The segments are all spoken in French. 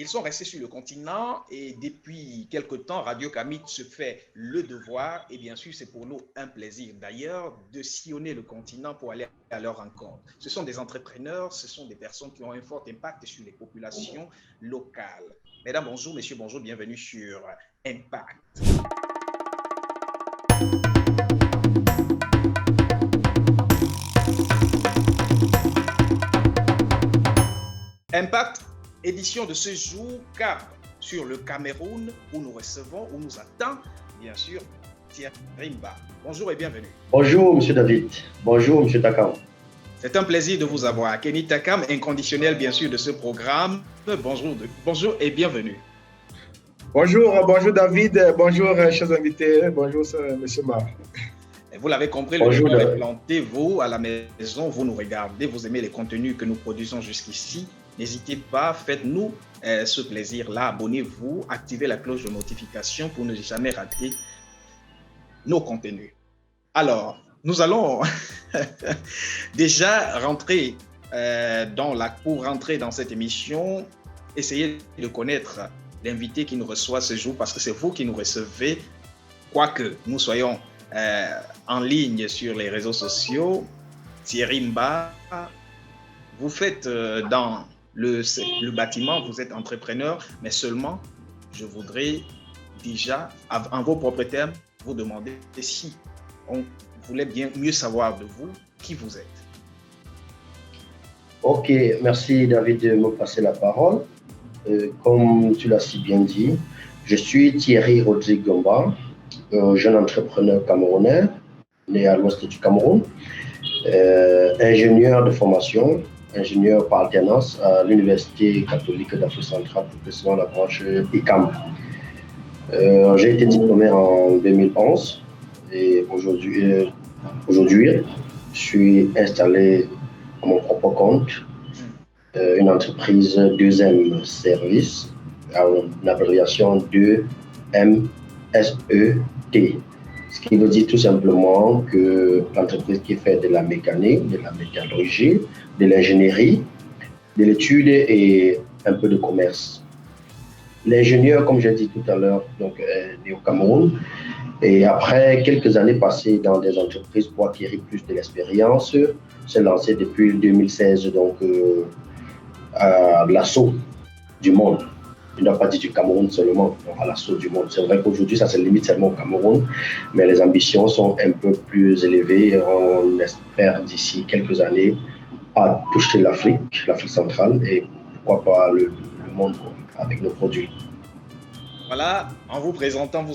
Ils sont restés sur le continent et depuis quelque temps, Radio Kamit se fait le devoir et bien sûr, c'est pour nous un plaisir d'ailleurs de sillonner le continent pour aller à leur rencontre. Ce sont des entrepreneurs, ce sont des personnes qui ont un fort impact sur les populations locales. Mesdames, bonjour, messieurs, bonjour, bienvenue sur Impact. Impact, édition de ce jour, cap sur le Cameroun, où nous recevons, où nous attend, bien sûr, Thierry Rimba. Bonjour et bienvenue. Bonjour, M. David. Bonjour, M. Takam. C'est un plaisir de vous avoir. Kenny Takam, inconditionnel, bien sûr, de ce programme. Bonjour et bienvenue. Bonjour David, bonjour chers invités, bonjour M. Mar. Vous l'avez compris, le micro est planté. Vous, à la maison, vous nous regardez, vous aimez les contenus que nous produisons jusqu'ici. N'hésitez pas, faites-nous ce plaisir-là. Abonnez-vous, activez la cloche de notification pour ne jamais rater nos contenus. Alors, nous allons déjà rentrer pour rentrer dans cette émission, essayer de connaître l'invité qui nous reçoit ce jour parce que c'est vous qui nous recevez, quoique nous soyons en ligne sur les réseaux sociaux. Thierry Rimba, vous faites dans le bâtiment, vous êtes entrepreneur, mais seulement, je voudrais déjà, en vos propres termes, vous demander si on voulait bien mieux savoir de vous, qui vous êtes. Ok, merci David de me passer la parole. Comme tu l'as si bien dit, je suis Thierry Rodrigue Gomba, jeune entrepreneur camerounais, né à l'ouest du Cameroun, ingénieur de formation, ingénieur par alternance à l'Université catholique d'Afrique centrale, plus précisément la branche ICAM. J'ai été diplômé en 2011 et aujourd'hui, je suis installé à mon propre compte, une entreprise 2M Service, en abréviation 2MSET, ce qui veut dire tout simplement que l'entreprise qui fait de la mécanique, de la métallurgie, de l'ingénierie, de l'étude et un peu de commerce. L'ingénieur, comme j'ai dit tout à l'heure, donc né au Cameroun, et après quelques années passées dans des entreprises pour acquérir plus de l'expérience, s'est lancé depuis 2016 donc à l'assaut du monde. Il n'a pas dit du Cameroun seulement, donc à l'assaut du monde. C'est vrai qu'aujourd'hui, ça se limite seulement au Cameroun, mais les ambitions sont un peu plus élevées. On espère d'ici quelques années à toucher l'Afrique centrale et pourquoi pas le monde avec nos produits. Voilà, en vous présentant, vous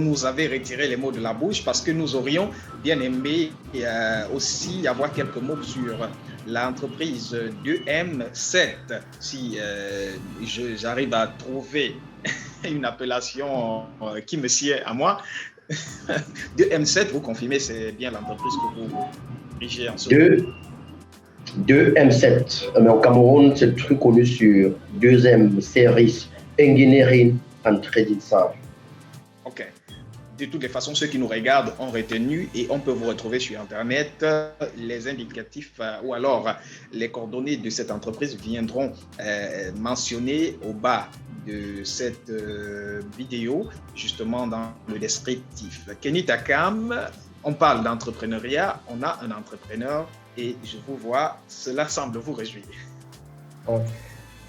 nous avez retiré les mots de la bouche parce que nous aurions bien aimé aussi avoir quelques mots sur l'entreprise 2M7. Si j'arrive à trouver une appellation qui me sied à moi. 2M7, vous confirmez, c'est bien l'entreprise que vous dirigez en ce moment. 2M7, mais au Cameroun, c'est très connu sur 2M Service Engineering and Trading Service. Ok. De toutes les façons, ceux qui nous regardent ont retenu et on peut vous retrouver sur Internet. Les indicatifs ou alors les coordonnées de cette entreprise viendront mentionner au bas de cette vidéo, justement dans le descriptif. Kenny Takam, on parle d'entrepreneuriat, on a un entrepreneur et je vous vois, cela semble vous réjouir.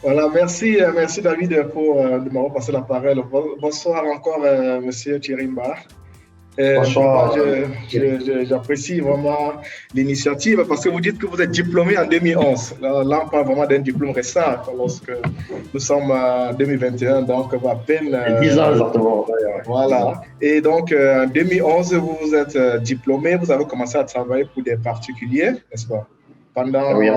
Voilà, merci David de m'avoir passé la parole. Bonsoir encore, monsieur Thierry Rimba. Bonsoir. J'apprécie vraiment l'initiative parce que vous dites que vous êtes diplômé en 2011. Là, on parle vraiment d'un diplôme récent lorsque nous sommes en 2021, donc à peine 10 ans exactement. Voilà. Et donc, en 2011, vous vous êtes diplômé, vous avez commencé à travailler pour des particuliers, n'est-ce pas? Oui,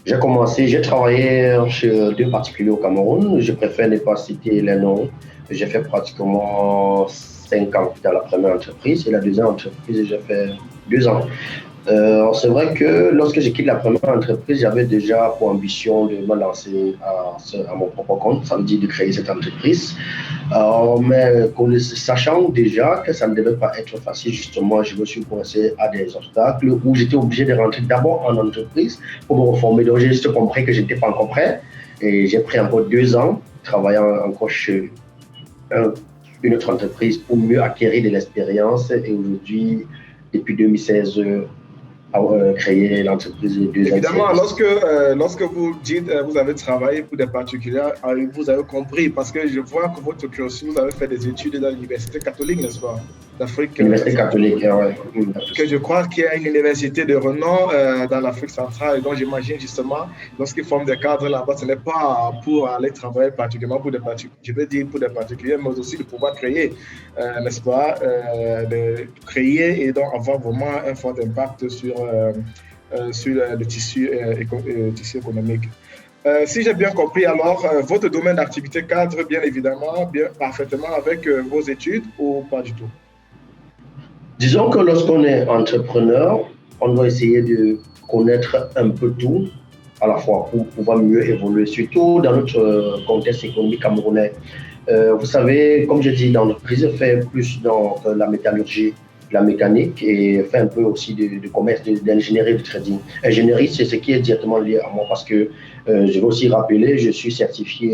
j'ai travaillé chez 2 particuliers au Cameroun. Je préfère ne pas citer les noms. J'ai fait pratiquement 5 ans dans la première entreprise et la deuxième entreprise, j'ai fait 2 ans. C'est vrai que lorsque j'ai quitté la première entreprise, j'avais déjà pour ambition de me lancer à mon propre compte, ça veut dire de créer cette entreprise. Mais sachant déjà que ça ne devait pas être facile, justement, je me suis coincé à des obstacles où j'étais obligé de rentrer d'abord en entreprise pour me reformer. Donc j'ai juste compris que je n'étais pas encore prêt. Et j'ai pris encore 2 ans, travaillant encore chez une autre entreprise pour mieux acquérir de l'expérience. Et aujourd'hui, depuis 2016, créé l'entreprise de 2 ans. Évidemment, lorsque vous dites vous avez travaillé pour des particuliers, vous avez compris, parce que je vois que votre cursus, vous avez fait des études dans l'université catholique, n'est-ce pas, d'Afrique. L'université catholique, ouais. Que je crois qu'il y a une université de renom dans l'Afrique centrale, et donc j'imagine justement, lorsqu'ils forment des cadres là-bas, ce n'est pas pour aller travailler particulièrement pour des particuliers, je veux dire pour des particuliers, mais aussi de pouvoir créer, n'est-ce pas, de créer et donc avoir vraiment un fort impact sur le tissu économique. Si j'ai bien compris, alors, votre domaine d'activité cadre bien évidemment parfaitement avec vos études ou pas du tout? Disons que lorsqu'on est entrepreneur, on doit essayer de connaître un peu tout à la fois pour pouvoir mieux évoluer, surtout dans notre contexte économique camerounais. Vous savez, comme je dis, l'entreprise fait plus dans la métallurgie, la mécanique et fait un peu aussi de commerce, d'ingénierie, de trading. Ingénierie, c'est ce qui est directement lié à moi parce que je vais aussi rappeler, je suis certifié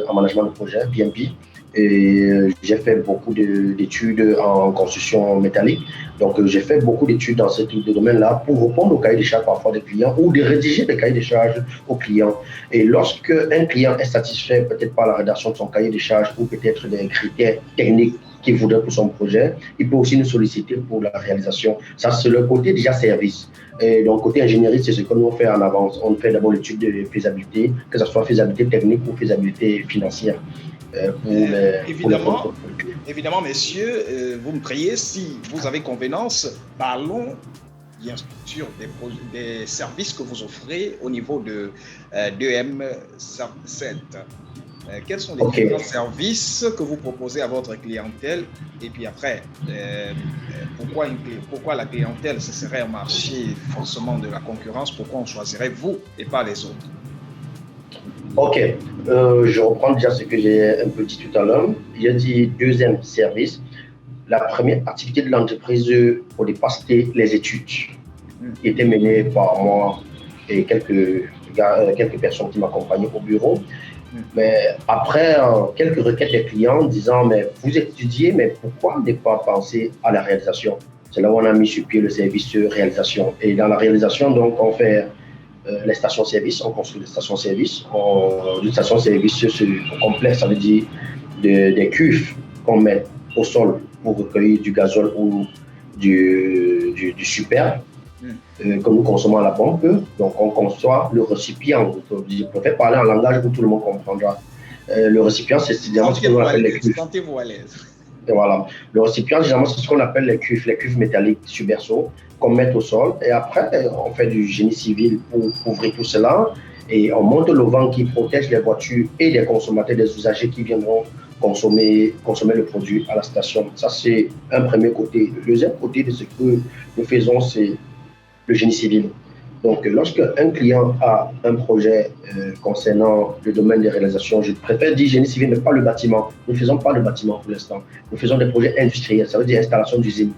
en management de projet, PMP, et j'ai fait beaucoup d'études en construction métallique. Donc, j'ai fait beaucoup d'études dans ce type de domaine-là pour répondre aux cahiers des charges parfois des clients ou de rédiger des cahiers des charges aux clients. Et lorsque un client est satisfait peut-être par la rédaction de son cahier des charges ou peut-être des critères techniques qu'il voudrait pour son projet, il peut aussi nous solliciter pour la réalisation. Ça, c'est le côté déjà service. Et donc, côté ingénierie, c'est ce que nous on fait en avance. On fait d'abord l'étude de faisabilité, que ce soit faisabilité technique ou faisabilité financière. Évidemment, messieurs, vous me priez, si vous avez convenance, parlons bien sûr des services que vous offrez au niveau de d'EM7. Quels sont les différents services que vous proposez à votre clientèle? Et puis après, pourquoi la clientèle, ce serait un marché forcément de la concurrence? Pourquoi on choisirait vous et pas les autres? Ok, je reprends déjà ce que j'ai un peu dit tout à l'heure. J'ai dit deuxième service. La première activité de l'entreprise, au départ, c'était les études qui étaient menées par moi et quelques personnes qui m'accompagnaient au bureau. Mais après, quelques requêtes des clients disant, mais vous étudiez, mais pourquoi ne pas penser à la réalisation? C'est là où on a mis sur pied le service de réalisation. Et dans la réalisation, donc, on fait les stations-service, on construit des stations-service. Une station-service complexe, ça veut dire des cuves qu'on met au sol pour recueillir du gazole ou du super que nous consommons à la pompe. Donc, on conçoit le récipient. Je préfère parler en langage où tout le monde comprendra. Le récipient, c'est généralement ce qu'on appelle les cuves. Sentez-vous à l'aise. Et voilà. Le récipient, généralement, c'est ce qu'on appelle les cuves métalliques subverso qu'on met au sol. Et après, on fait du génie civil pour couvrir tout cela. Et on monte le vent qui protège les voitures et les consommateurs, des usagers qui viendront consommer le produit à la station. Ça, c'est un premier côté. Le deuxième côté de ce que nous faisons, c'est le génie civil. Donc, lorsque un client a un projet concernant le domaine des réalisations, je préfère dire génie civil, mais pas le bâtiment. Nous ne faisons pas le bâtiment pour l'instant. Nous faisons des projets industriels, ça veut dire installation d'usine.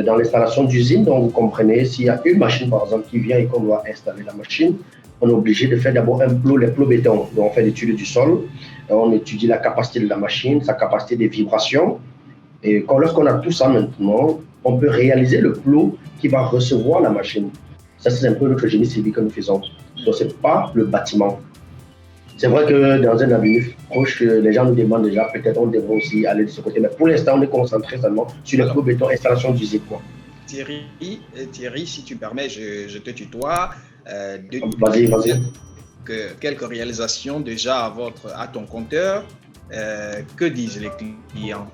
Dans l'installation d'usine, donc vous comprenez, s'il y a une machine, par exemple, qui vient et qu'on doit installer la machine, on est obligé de faire d'abord les plots béton. Donc, on fait l'étude du sol, on étudie la capacité de la machine, sa capacité de vibration. Et lorsqu'on a tout ça maintenant, on peut réaliser le plot qui va recevoir la machine. Ça, c'est un peu notre génie civil que nous faisons. Donc, ce n'est pas le bâtiment. C'est vrai que dans un avenir proche, les gens nous demandent déjà, peut-être on devrait aussi aller de ce côté. Mais pour l'instant, on est concentré seulement sur les béton, installation d'usine. Thierry, si tu permets, je te tutoie. Vas-y. Quelques réalisations déjà à ton compteur. Que disent les clients?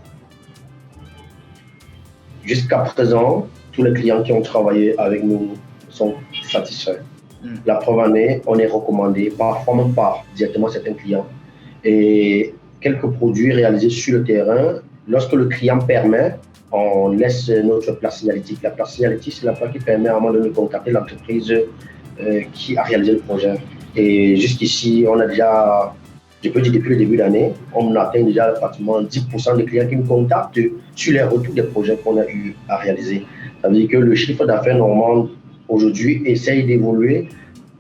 Jusqu'à présent, tous les clients qui ont travaillé avec nous sont satisfaits. La preuve en est, on est recommandé, parfois même par directement certains clients. Et quelques produits réalisés sur le terrain, lorsque le client permet, on laisse notre plaque signalétique. La plaque signalétique, c'est la plaque qui permet à un moment donné de contacter l'entreprise qui a réalisé le projet. Et jusqu'ici, on a déjà, je peux dire depuis le début d'année, on atteint déjà pratiquement 10% des clients qui nous contactent sur les retours des projets qu'on a eu à réaliser. Ça veut dire que le chiffre d'affaires normal aujourd'hui essaye d'évoluer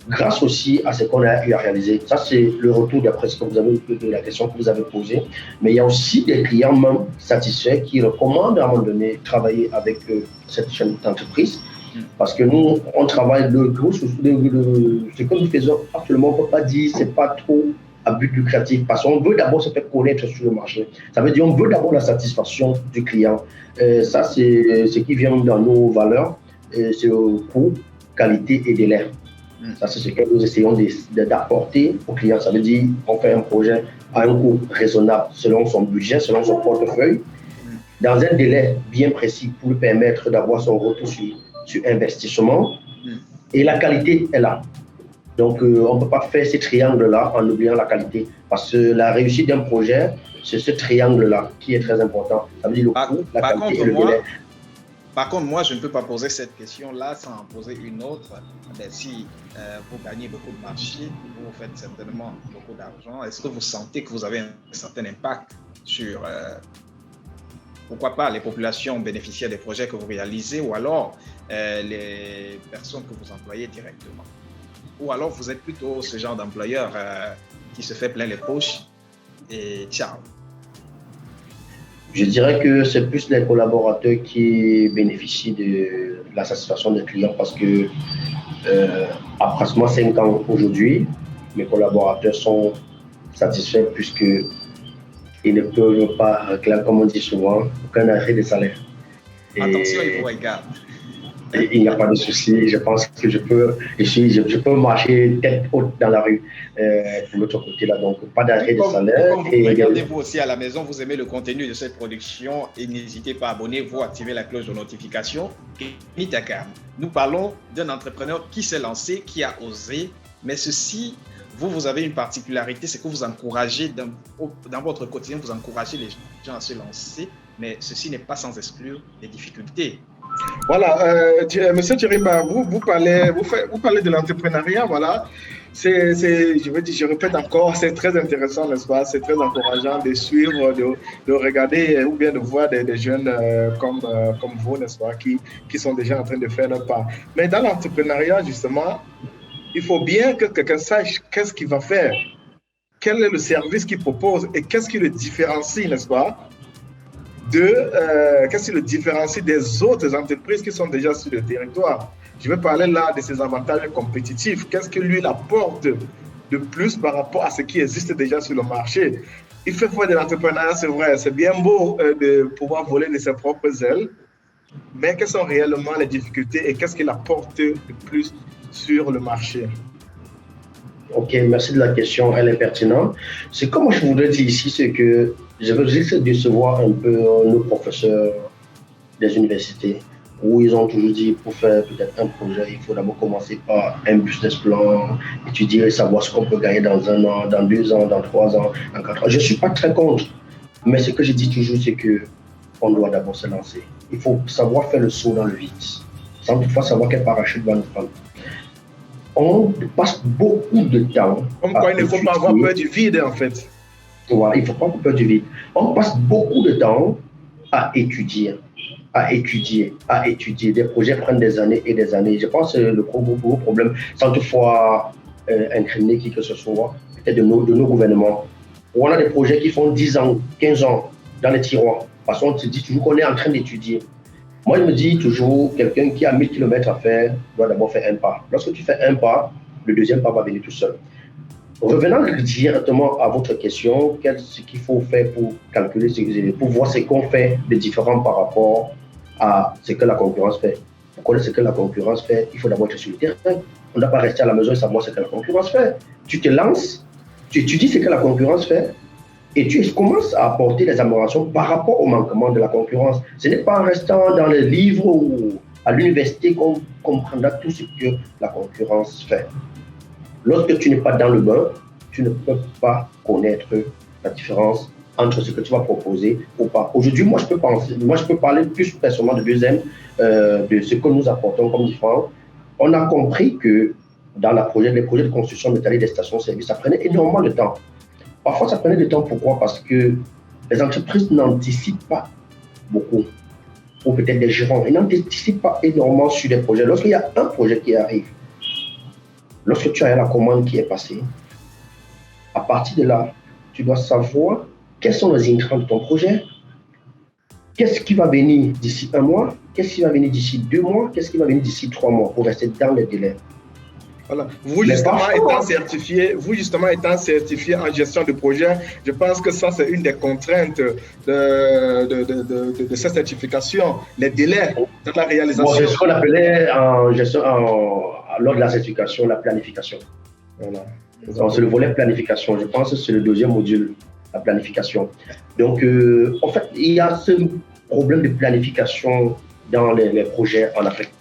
grâce aussi à ce qu'on a eu à réaliser. Ça, c'est le retour d'après ce que vous avez, de la question que vous avez posée. Mais il y a aussi des clients même satisfaits qui recommandent à un moment donné travailler avec cette chaîne d'entreprise. Parce que nous, on travaille ce que nous faisons actuellement, on ne peut pas dire que ce n'est pas trop à but lucratif parce qu'on veut d'abord se faire connaître sur le marché. Ça veut dire qu'on veut d'abord la satisfaction du client. Ça, c'est ce qui vient dans nos valeurs, c'est le coût, qualité et délai. Ça, c'est ce que nous essayons d'apporter au client. Ça veut dire qu'on fait un projet à un coût raisonnable selon son budget, selon son portefeuille, dans un délai bien précis pour lui permettre d'avoir son retour sur investissement. Et la qualité est là. Donc, on ne peut pas faire ce triangle-là en oubliant la qualité. Parce que la réussite d'un projet, c'est ce triangle-là qui est très important. Ça veut dire le coût, la qualité et le délai. Par contre, moi, je ne peux pas poser cette question-là sans en poser une autre. Si vous gagnez beaucoup de marché, vous faites certainement beaucoup d'argent, est-ce que vous sentez que vous avez un certain impact sur, pourquoi pas, les populations bénéficiaires des projets que vous réalisez ou alors les personnes que vous employez directement? Ou alors vous êtes plutôt ce genre d'employeur qui se fait plein les poches et ciao? Je dirais que c'est plus les collaborateurs qui bénéficient de la satisfaction des clients parce que à pratiquement 5 ans aujourd'hui, mes collaborateurs sont satisfaits puisqu'ils ne peuvent pas réclamer, comme on dit souvent, aucun arrêt de salaire. Attention, il vous regarde. Il n'y a pas de souci. Je pense que je peux marcher tête haute dans la rue de l'autre côté là. Donc, pas d'arrêt de salaire. Comme vous regardez vous aussi à la maison, vous aimez le contenu de cette production et n'hésitez pas à abonner-vous, activer la cloche de notification. Mitakam. Nous parlons d'un entrepreneur qui s'est lancé, qui a osé, mais ceci, vous avez une particularité, c'est que vous encouragez dans votre quotidien, vous encouragez les gens à se lancer, mais ceci n'est pas sans exclure les difficultés. Voilà, Monsieur Thierry-Ba, vous parlez de l'entrepreneuriat, voilà. Je répète encore, c'est très intéressant, n'est-ce pas? C'est très encourageant de suivre, de regarder ou bien de voir des jeunes comme vous, n'est-ce pas, qui sont déjà en train de faire leur part. Mais dans l'entrepreneuriat, justement, il faut bien que quelqu'un sache qu'est-ce qu'il va faire, quel est le service qu'il propose et qu'est-ce qui le différencie, n'est-ce pas? Qu'est-ce qui le différencie des autres entreprises qui sont déjà sur le territoire. Je vais parler là de ses avantages compétitifs. Qu'est-ce que lui apporte de plus par rapport à ce qui existe déjà sur le marché? Il fait faire de l'entrepreneuriat, c'est vrai, c'est bien beau de pouvoir voler de ses propres ailes, mais quelles sont réellement les difficultés et qu'est-ce qu'il apporte de plus sur le marché? Ok, merci de la question, elle est pertinente. Ce que moi je voudrais dire ici, c'est que je veux juste décevoir un peu nos professeurs des universités où ils ont toujours dit pour faire peut-être un projet, il faut d'abord commencer par un business plan, étudier, savoir ce qu'on peut gagner dans 1 an, dans 2 ans, dans 3 ans, dans 4 ans. Je ne suis pas très contre, mais ce que je dis toujours, c'est qu'on doit d'abord se lancer. Il faut savoir faire le saut dans le vide, sans toutefois savoir quel parachute va nous prendre. On passe beaucoup de temps. Comme quoi, il ne faut pas avoir peur du vide, en fait. Voilà, il ne faut pas avoir peur du vide. On passe beaucoup de temps à étudier. Des projets prennent des années et des années. Je pense que le gros problème, sans toutefois incriminer qui que ce soit, peut-être de nos gouvernements, où on a des projets qui font 10 ans, 15 ans dans les tiroirs. Parce qu'on se dit toujours qu'on est en train d'étudier. Moi, je me dis toujours, quelqu'un qui a 1000 km à faire doit d'abord faire un pas. Lorsque tu fais un pas, le deuxième pas va venir tout seul. Revenant directement à votre question, qu'est-ce qu'il faut faire pour calculer, pour voir ce qu'on fait de différent par rapport à ce que la concurrence fait. Pour connaître ce que la concurrence fait, il faut d'abord être sur le terrain. On ne doit pas rester à la maison et savoir ce que la concurrence fait. Tu te lances, tu étudies ce que la concurrence fait, et tu commences à apporter des améliorations par rapport au manquement de la concurrence. Ce n'est pas en restant dans les livres ou à l'université qu'on comprendra tout ce que la concurrence fait. Lorsque tu n'es pas dans le bain, tu ne peux pas connaître la différence entre ce que tu vas proposer ou pas. Aujourd'hui, moi, je peux parler plus personnellement de ce que nous apportons comme différent. On a compris que dans les projets de construction métallique des stations-service, ça prenait énormément de temps. Parfois, ça prenait du temps. Pourquoi? Parce que les entreprises n'anticipent pas beaucoup. Ou peut-être des gérants, ils n'anticipent pas énormément sur des projets. Lorsqu'il y a un projet qui arrive, Lorsque tu as la commande qui est passée, à partir de là, tu dois savoir quels sont les intrants de ton projet, qu'est-ce qui va venir d'ici 1 mois, qu'est-ce qui va venir d'ici 2 mois, qu'est-ce qui va venir d'ici 3 mois pour rester dans les délais. Voilà. Vous justement étant certifié en gestion de projet, je pense que ça c'est une des contraintes de cette certification, les délais de la réalisation. Bon, c'est ce qu'on appelait lors de la certification la planification. Voilà. Donc, c'est le volet planification. Je pense que c'est le deuxième module, la planification. Donc, en fait, il y a ce problème de planification dans les projets en Afrique,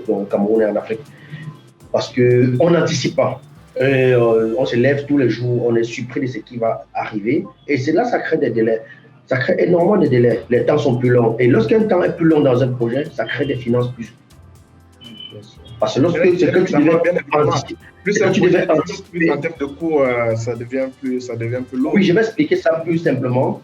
au Cameroun et en Afrique. Parce qu'on n'anticipe pas. On se lève tous les jours, on est surpris de ce qui va arriver. Et c'est là que ça crée des délais. Ça crée énormément de délais. Les temps sont plus longs. Et lorsqu'un temps est plus long dans un projet, ça crée des finances plus. Parce que lorsque c'est que tu devais anticiper. Plus en termes de coûts, ça devient plus long. Oui, je vais expliquer ça plus simplement.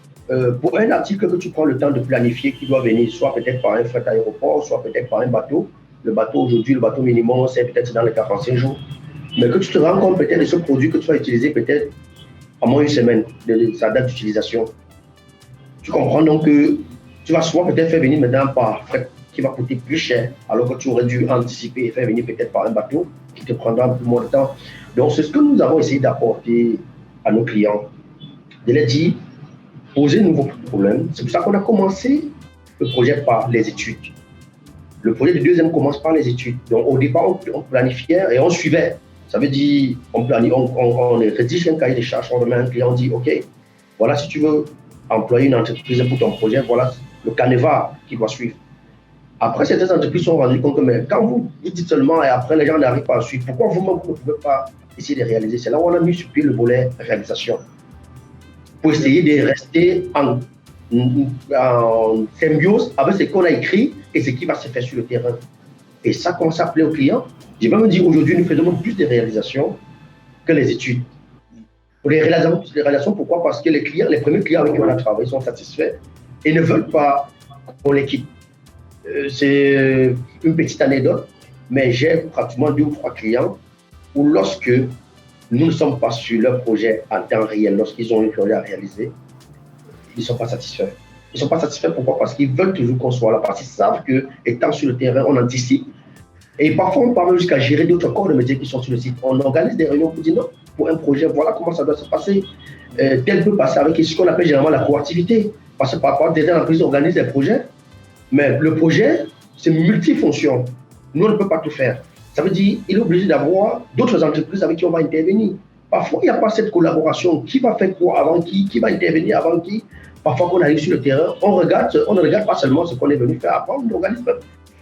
Pour un article que tu prends le temps de planifier, qui doit venir soit peut-être par un fret aéroport, soit peut-être par un bateau. Le bateau aujourd'hui, le bateau minimum, c'est peut-être dans les 45 jours. Mais que tu te rends compte peut-être de ce produit que tu vas utiliser peut-être à moins 1 semaine de sa date d'utilisation. Tu comprends donc que tu vas soit peut-être faire venir maintenant par fret qui va coûter plus cher, alors que tu aurais dû anticiper et faire venir peut-être par un bateau qui te prendra un peu moins de temps. Donc, c'est ce que nous avons essayé d'apporter à nos clients, de leur dire, posez-nous vos problèmes. C'est pour ça qu'on a commencé le projet par les études. Le projet du deuxième commence par les études. Donc, au départ, on planifiait et on suivait. Ça veut dire, on rédige un cahier de charges, on remet un client, on dit, OK, voilà, si tu veux employer une entreprise pour ton projet, voilà le canevas qui doit suivre. Après, certaines entreprises se sont rendues compte que, mais quand vous dites seulement et après, les gens n'arrivent pas à suivre, pourquoi vous-même, vous ne pouvez pas essayer de réaliser? C'est là où on a mis sur pied le volet réalisation. Pour essayer de rester en symbiose avec ce qu'on a écrit et ce qui va se faire sur le terrain. Et ça commence à plaire aux clients. Je vais me dire aujourd'hui, nous faisons plus de réalisations que les études. Pour les réalisations, pourquoi? Parce que les premiers clients avec qui on a travaillé sont satisfaits et ne veulent pas qu'on les quitte. C'est une petite anecdote, mais j'ai pratiquement 2 ou 3 clients où lorsque nous ne sommes pas sur leur projet en temps réel, lorsqu'ils ont une projet à réaliser, ils ne sont pas satisfaits. Ils ne sont pas satisfaits pourquoi? Parce qu'ils veulent toujours qu'on soit là, parce qu'ils savent qu'étant sur le terrain, on anticipe. Et parfois, on parle jusqu'à gérer d'autres corps de métiers qui sont sur le site. On organise des réunions pour dire non, pour un projet, voilà comment ça doit se passer. Tel peut passer avec ce qu'on appelle généralement la proactivité. Parce que parfois, des entreprises organisent des projets, mais le projet, c'est multifonction. Nous, on ne peut pas tout faire. Ça veut dire qu'il est obligé d'avoir d'autres entreprises avec qui on va intervenir. Parfois, il n'y a pas cette collaboration. Qui va faire quoi avant qui va intervenir avant qui? Parfois, quand on arrive sur le terrain, on ne regarde pas seulement ce qu'on est venu faire avant, on organise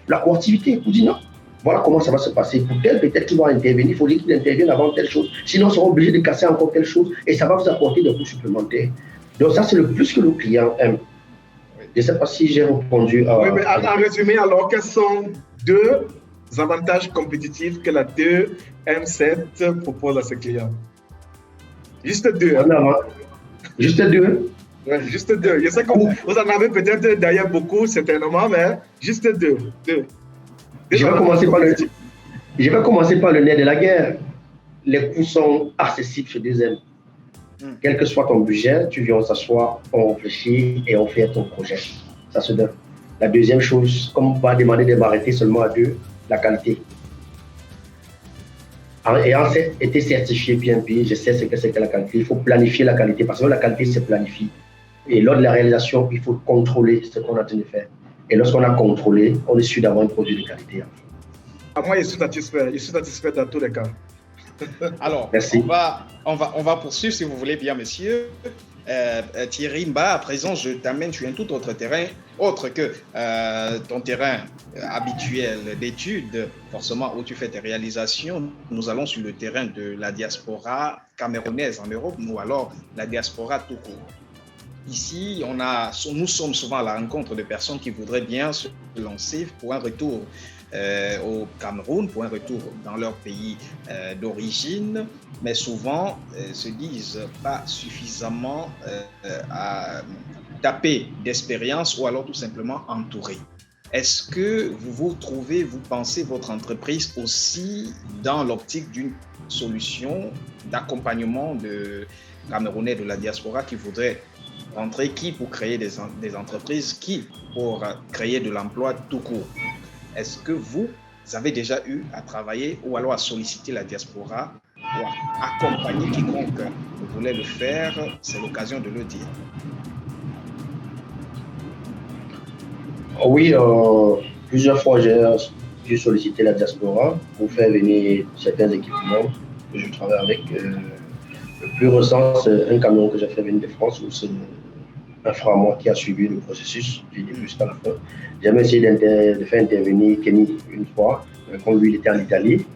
la coactivité. Pour dire non, voilà comment ça va se passer. Pour tel, peut-être qu'il doit intervenir, il faut dire qu'il intervienne avant telle chose. Sinon, on sera obligé de casser encore telle chose et ça va vous apporter des coûts supplémentaires. Donc, ça, c'est le plus que nos clients aiment. Je ne sais pas si j'ai répondu à... Oui, mais en résumé, alors, quels sont 2 avantages compétitifs que la 2M7 propose à ses clients? Juste 2. Juste 2? Oui, juste 2. Je sais que vous en avez peut-être d'ailleurs beaucoup, certainement, mais juste 2. Je vais commencer par le nerf de la guerre. Les coûts sont accessibles chez 2M. Quel que soit ton budget, tu viens s'asseoir, on réfléchit et on fait ton projet. Ça se donne. La deuxième chose, comme on va demander de m'arrêter seulement à 2, la qualité. Ayant été certifié PMP, je sais ce que c'est que la qualité. Il faut planifier la qualité parce que la qualité se planifie. Et lors de la réalisation, il faut contrôler ce qu'on est en train de faire. Et lorsqu'on a contrôlé, on est sûr d'avoir un produit de qualité. Moi, je suis satisfait. Je suis satisfait dans tous les cas. Alors, merci. On va poursuivre si vous voulez bien, messieurs. Thierry Mba, à présent, je t'amène sur un tout autre terrain, autre que ton terrain habituel d'études, forcément où tu fais tes réalisations. Nous allons sur le terrain de la diaspora camerounaise en Europe, ou alors la diaspora tout court. Ici, nous sommes souvent à la rencontre de personnes qui voudraient bien se lancer pour un retour au Cameroun, pour un retour dans leur pays d'origine, mais souvent se disent pas suffisamment tapés d'expérience ou alors tout simplement entourés. est-ce que vous pensez votre entreprise aussi dans l'optique d'une solution d'accompagnement de Camerounais de la diaspora qui voudraient rentrer, qui pour créer des entreprises, qui pour créer de l'emploi tout court? Est-ce que vous avez déjà eu à travailler ou alors à solliciter la diaspora ou à accompagner quiconque voulait le faire? C'est l'occasion de le dire. Oui, plusieurs fois j'ai sollicité la diaspora pour faire venir certains équipements que je travaille avec. Le plus récent, c'est un camion que j'ai fait venir de France, où c'est un frère à moi qui a suivi le processus du début jusqu'à la fin. J'ai même essayé de faire intervenir Kenny une fois, quand lui il était en Italie,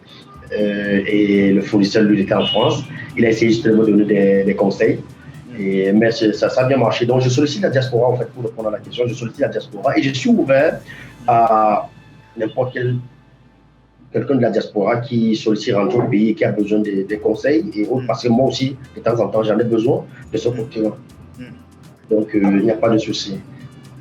et le fournisseur lui il était en France. Il a essayé justement de me donner des conseils. Mais ça a bien marché. Donc, je sollicite la diaspora, en fait, pour répondre à la question. Je sollicite la diaspora et je suis ouvert à n'importe quelqu'un de la diaspora qui sollicite rentrer au pays et qui a besoin des conseils et autres, parce que moi aussi, de temps en temps, j'en ai besoin de ce côté-là. Donc, il n'y a pas de souci.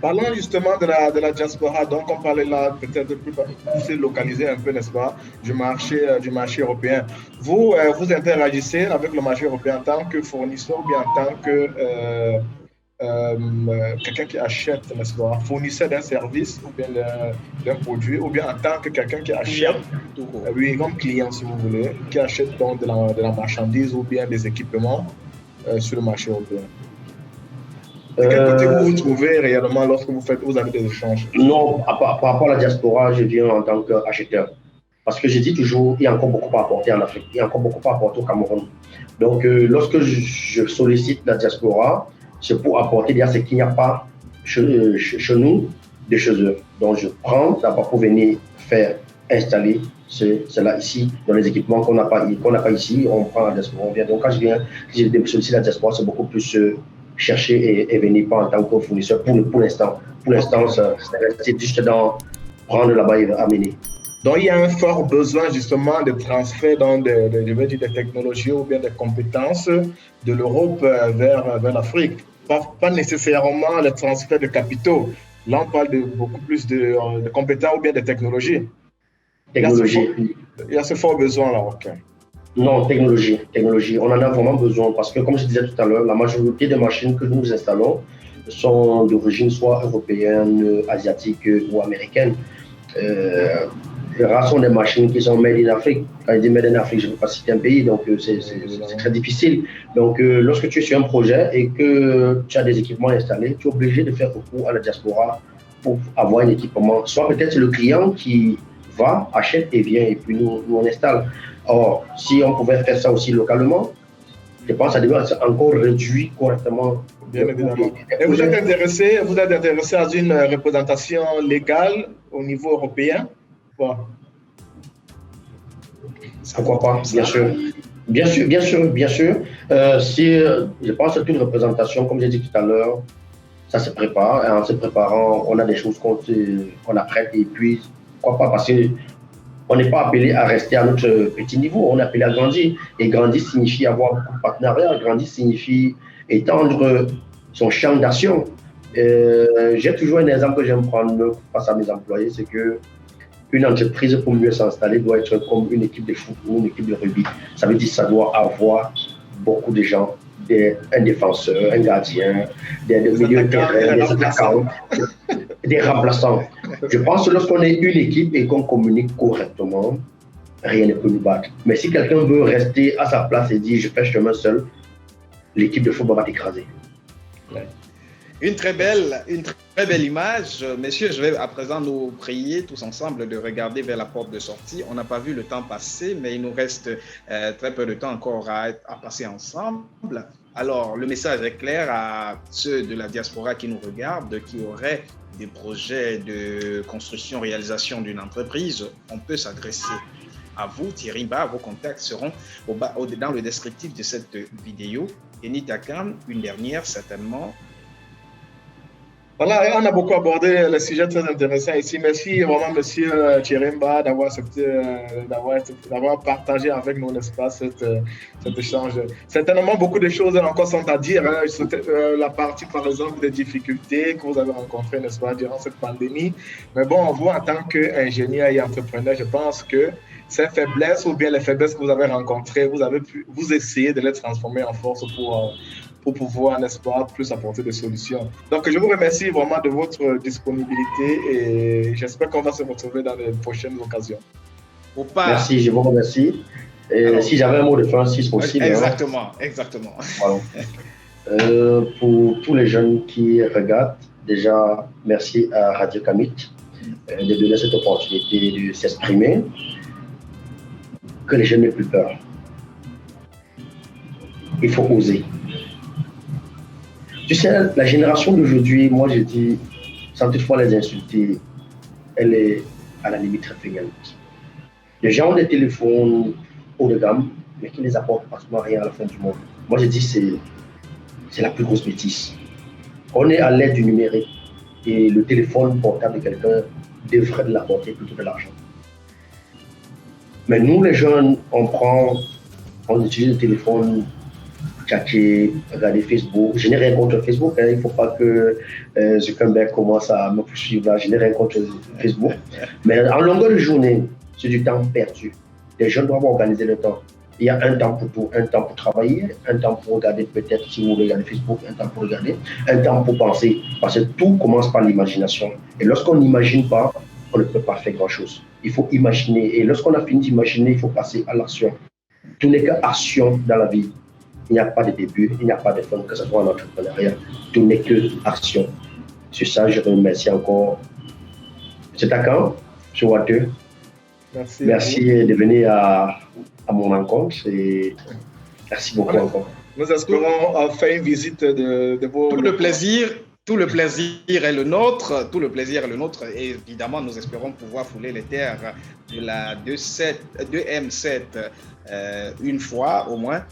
Parlons justement de la diaspora. Donc, on parlait là peut-être plus localisé un peu, n'est-ce pas, du marché européen. Vous interagissez avec le marché européen en tant que fournisseur ou bien en tant que quelqu'un qui achète, n'est-ce pas, fournisseur d'un service ou bien d'un produit, ou bien en tant que quelqu'un qui achète, oui, comme client si vous voulez, qui achète donc de la marchandise ou bien des équipements sur le marché européen. De quel côté vous vous trouvez réellement lorsque vous avez des échanges? Non, par rapport à la diaspora, je viens en tant qu'acheteur. Parce que je dis toujours, il y a encore beaucoup à apporter en Afrique, il y a encore beaucoup à apporter au Cameroun. Donc, lorsque je sollicite la diaspora, c'est pour apporter ce qu'il n'y a pas chez nous, de chez eux. Donc, je prends d'abord pour venir faire installer cela ici, dans les équipements qu'on n'a pas ici, on prend la diaspora, on vient. Donc, quand je sollicite la diaspora, c'est beaucoup plus chercher et venir pas en tant que fournisseur pour l'instant. Pour l'instant, c'est juste dans prendre là-bas et amener. Donc, il y a un fort besoin justement de transfert des technologies ou bien des compétences de l'Europe vers l'Afrique. Pas nécessairement le transfert de capitaux. Là, on parle de beaucoup plus de compétences ou bien de technologies. Technologie. Il y a ce fort besoin là, ok. Non, technologie. On en a vraiment besoin parce que, comme je disais tout à l'heure, la majorité des machines que nous installons sont d'origine soit européenne, asiatique ou américaine. Les rares sont des machines qui sont made in Afrique. Quand je dis made in Afrique, je ne peux pas citer un pays, donc c'est très difficile. Donc, lorsque tu es sur un projet et que tu as des équipements installés, tu es obligé de faire recours à la diaspora pour avoir un équipement. Soit peut-être c'est le client qui va, achète et vient, et puis nous on installe. Or, si on pouvait faire ça aussi localement, je pense que ça devrait être encore réduit correctement. Bien évidemment. Et vous êtes intéressé à une représentation légale au niveau européen? Pourquoi pas, bien sûr. Bien sûr. Je pense que une représentation, comme j'ai dit tout à l'heure, ça se prépare. Et en se préparant, on a des choses qu'on apprête et puis, pourquoi pas, parce qu'on n'est pas appelé à rester à notre petit niveau, on est appelé à grandir. Et grandir signifie avoir beaucoup de partenariats, grandir signifie étendre son champ d'action. J'ai toujours un exemple que j'aime prendre face à mes employés, c'est que une entreprise, pour mieux s'installer, doit être comme une équipe de foot ou une équipe de rugby. Ça veut dire que ça doit avoir beaucoup de gens, un défenseur, un gardien, des milieux de terrain, des attaquants, des remplaçants. Je pense que lorsqu'on est une équipe et qu'on communique correctement, rien ne peut nous battre. Mais si quelqu'un veut rester à sa place et dire « je fais chemin seul », l'équipe de football va t'écraser. Ouais. Une très belle image. Messieurs, je vais à présent nous prier tous ensemble de regarder vers la porte de sortie. On n'a pas vu le temps passer, mais il nous reste très peu de temps encore à passer ensemble. Alors, le message est clair à ceux de la diaspora qui nous regardent, qui auraient des projets de construction, réalisation d'une entreprise. On peut s'adresser à vous, Thierry Mba. Vos contacts seront dans le descriptif de cette vidéo. Et Nitakam, une dernière certainement. Voilà, on a beaucoup abordé le sujet très intéressant ici. Merci vraiment, Monsieur Chirimba, d'avoir partagé avec nous, n'est-ce pas, cet échange. Certainement, beaucoup de choses encore sont à dire. Hein. La partie, par exemple, des difficultés que vous avez rencontrées, n'est-ce pas, durant cette pandémie. Mais bon, vous, en tant qu'ingénieur et entrepreneur, je pense que ces faiblesses ou bien les faiblesses que vous avez rencontrées, vous avez pu vous essayer de les transformer en force pour pouvoir, n'est-ce pas, plus apporter des solutions. Donc, je vous remercie vraiment de votre disponibilité et j'espère qu'on va se retrouver dans les prochaines occasions. Merci, je vous remercie. Alors, si j'avais un mot de fin, si c'est possible. Exactement. Voilà. Pour tous les jeunes qui regardent, déjà, merci à Radio Kamit de donner cette opportunité de s'exprimer. Que les jeunes n'aient plus peur. Il faut oser. Tu sais, la génération d'aujourd'hui, moi je dis, sans toutefois les insulter, elle est à la limite réfrigérante. Les gens ont des téléphones haut de gamme, mais qui ne les apportent pratiquement rien à la fin du monde. Moi je dis, c'est la plus grosse bêtise. On est à l'aide du numérique et le téléphone portable de quelqu'un devrait l'apporter plutôt que l'argent. Mais nous les jeunes, on utilise le téléphone, chatter, regarder Facebook. Je n'ai rien contre Facebook, hein. Il ne faut pas que Zuckerberg commence à me poursuivre là. Je n'ai rien contre Facebook. Mais en longueur de journée, c'est du temps perdu. Les jeunes doivent organiser le temps. Il y a un temps pour tout, un temps pour travailler, un temps pour regarder peut-être si vous regardez Facebook, un temps pour regarder, un temps pour penser. Parce que tout commence par l'imagination. Et lorsqu'on n'imagine pas, on ne peut pas faire grand-chose. Il faut imaginer. Et lorsqu'on a fini d'imaginer, il faut passer à l'action. Tout n'est qu'action dans la vie. Il n'y a pas de début, il n'y a pas de fin, que ce soit en entrepreneuriat. Tout n'est que action. Sur ça, je remercie encore M. Takan, M. Watteux. Merci de venir à mon rencontre et merci beaucoup encore. Nous espérons faire une visite de vos... Tout le plaisir est le nôtre. Et évidemment, nous espérons pouvoir fouler les terres de la 2M7 une fois au moins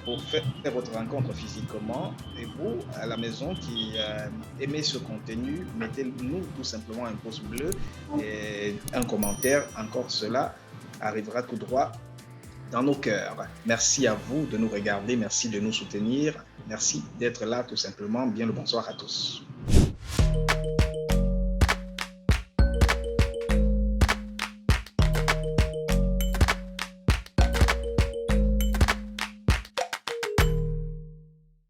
pour faire votre rencontre physiquement. Et vous, à la maison, qui aimez ce contenu, mettez-nous tout simplement un pouce bleu et un commentaire. Encore cela arrivera tout droit dans nos cœurs. Merci à vous de nous regarder, merci de nous soutenir, merci d'être là tout simplement. Bien le bonsoir à tous.